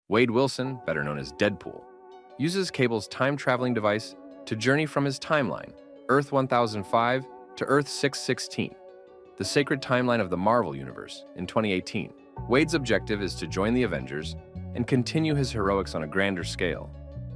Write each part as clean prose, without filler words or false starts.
Wade Wilson, better known as Deadpool, uses Cable's time-traveling device to journey from his timeline, Earth 1005, to Earth 616, the sacred timeline of the Marvel Universe, in 2018. Wade's objective is to join the Avengers and continue his heroics on a grander scale.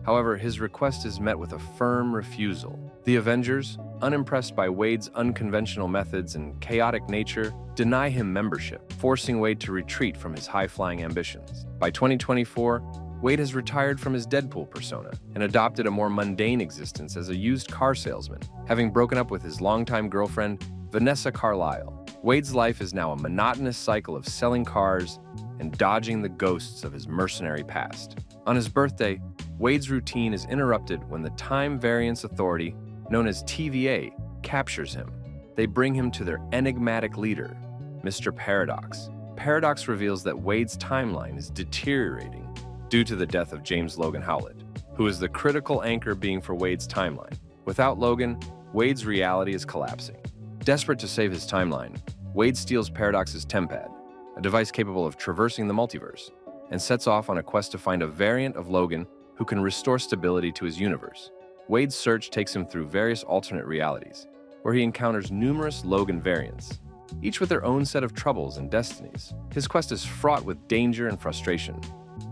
However, his request is met with a firm refusal. The Avengers, unimpressed by Wade's unconventional methods and chaotic nature, deny him membership, forcing Wade to retreat from his high-flying ambitions. By 2024, Wade has retired from his Deadpool persona and adopted a more mundane existence as a used car salesman, having broken up with his longtime girlfriend, Vanessa Carlyle. Wade's life is now a monotonous cycle of selling cars and dodging the ghosts of his mercenary past. On his birthday, Wade's routine is interrupted when the Time Variance Authority, known as TVA, captures him. They bring him to their enigmatic leader, Mr. Paradox. Paradox reveals that Wade's timeline is deteriorating due to the death of James Logan Howlett, who is the critical anchor being for Wade's timeline. Without Logan, Wade's reality is collapsing. Desperate to save his timeline, Wade steals Paradox's Tempad, a device capable of traversing the multiverse, and sets off on a quest to find a variant of Logan who can restore stability to his universe. Wade's search takes him through various alternate realities, where he encounters numerous Logan variants, each with their own set of troubles and destinies. His quest is fraught with danger and frustration,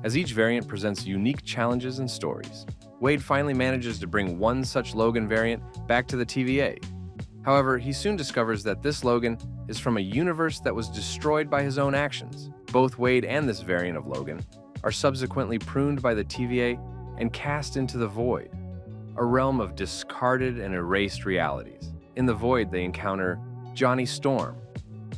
as each variant presents unique challenges and stories. Wade finally manages to bring one such Logan variant back to the TVA. However, he soon discovers that this Logan is from a universe that was destroyed by his own actions. Both Wade and this variant of Logan are subsequently pruned by the TVA and cast into the Void, a realm of discarded and erased realities. In the Void, they encounter Johnny Storm,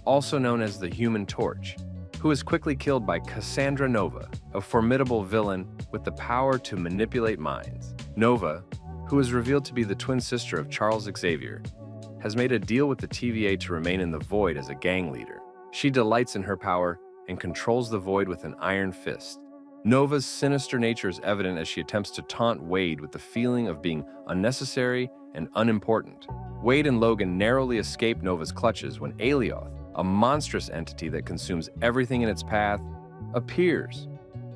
also known as the Human Torch, who is quickly killed by Cassandra Nova, a formidable villain with the power to manipulate minds. Nova, who is revealed to be the twin sister of Charles Xavier, has made a deal with the TVA to remain in the Void as a gang leader. She delights in her power and controls the Void with an iron fist. Nova's sinister nature is evident as she attempts to taunt Wade with the feeling of being unnecessary and unimportant. Wade and Logan narrowly escape Nova's clutches when Alioth, a monstrous entity that consumes everything in its path, appears.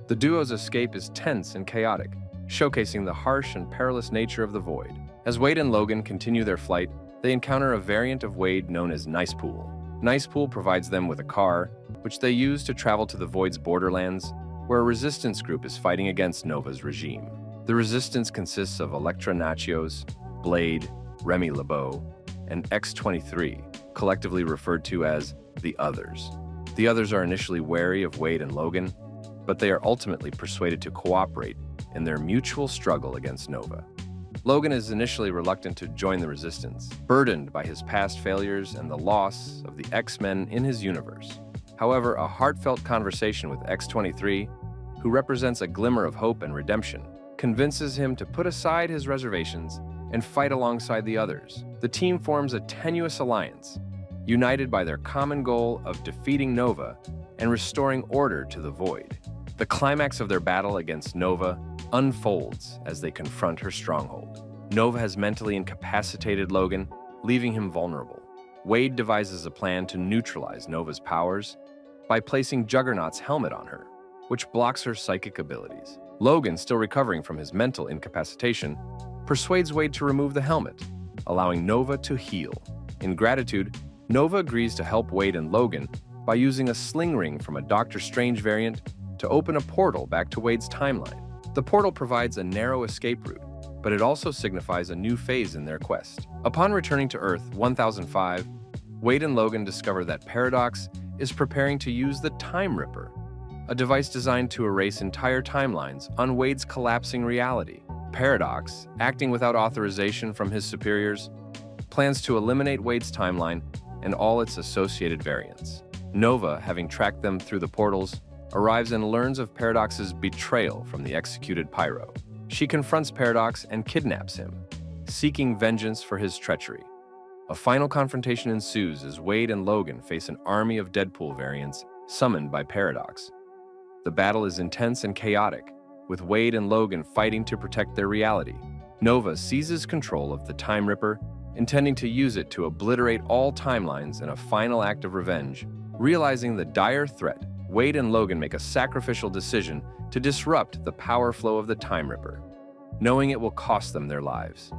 The duo's escape is tense and chaotic, showcasing the harsh and perilous nature of the Void. As Wade and Logan continue their flight, they encounter a variant of Wade known as Nicepool. Nicepool provides them with a car, which they use to travel to the Void's borderlands, where a resistance group is fighting against Nova's regime. The resistance consists of Elektra Nachios, Blade, Remy LeBeau, and X-23, collectively referred to as the Others. The Others are initially wary of Wade and Logan, but they are ultimately persuaded to cooperate in their mutual struggle against Nova. Logan is initially reluctant to join the Resistance, burdened by his past failures and the loss of the X-Men in his universe. However, a heartfelt conversation with X-23, who represents a glimmer of hope and redemption, convinces him to put aside his reservations and fight alongside the Others. The team forms a tenuous alliance, united by their common goal of defeating Nova and restoring order to the Void. The climax of their battle against Nova unfolds as they confront her stronghold. Nova has mentally incapacitated Logan, leaving him vulnerable. Wade devises a plan to neutralize Nova's powers by placing Juggernaut's helmet on her, which blocks her psychic abilities. Logan, still recovering from his mental incapacitation, persuades Wade to remove the helmet, allowing Nova to heal. In gratitude, Nova agrees to help Wade and Logan by using a sling ring from a Doctor Strange variant to open a portal back to Wade's timeline. The portal provides a narrow escape route, but it also signifies a new phase in their quest. Upon returning to Earth 1005, Wade and Logan discover that Paradox is preparing to use the Time Ripper, a device designed to erase entire timelines on Wade's collapsing reality. Paradox, acting without authorization from his superiors, plans to eliminate Wade's timeline and all its associated variants. Nova, having tracked them through the portals, arrives and learns of Paradox's betrayal from the executed Pyro. She confronts Paradox and kidnaps him, seeking vengeance for his treachery. A final confrontation ensues as Wade and Logan face an army of Deadpool variants summoned by Paradox. The battle is intense and chaotic, with Wade and Logan fighting to protect their reality. Nova seizes control of the Time Ripper, intending to use it to obliterate all timelines in a final act of revenge. Realizing the dire threat, Wade and Logan make a sacrificial decision to disrupt the power flow of the Time Ripper, knowing it will cost them their lives.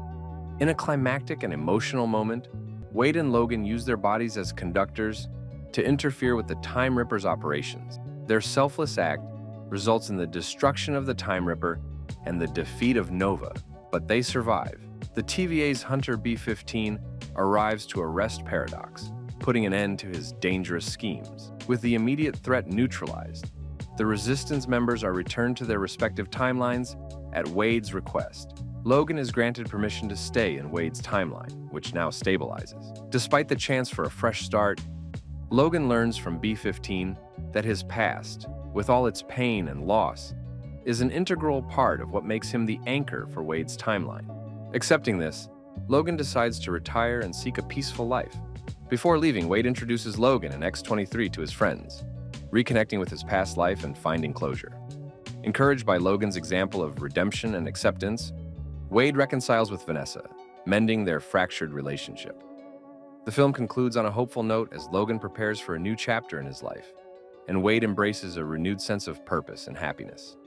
In a climactic and emotional moment, Wade and Logan use their bodies as conductors to interfere with the Time Ripper's operations. Their selfless act results in the destruction of the Time Ripper and the defeat of Nova, but they survive. The TVA's Hunter B-15 arrives to arrest Paradox, putting an end to his dangerous schemes. With the immediate threat neutralized, the Resistance members are returned to their respective timelines at Wade's request. Logan is granted permission to stay in Wade's timeline, which now stabilizes. Despite the chance for a fresh start, Logan learns from B-15 that his past, with all its pain and loss, is an integral part of what makes him the anchor for Wade's timeline. Accepting this, Logan decides to retire and seek a peaceful life. Before leaving, Wade introduces Logan and X-23 to his friends, reconnecting with his past life and finding closure. Encouraged by Logan's example of redemption and acceptance, Wade reconciles with Vanessa, mending their fractured relationship. The film concludes on a hopeful note as Logan prepares for a new chapter in his life, and Wade embraces a renewed sense of purpose and happiness.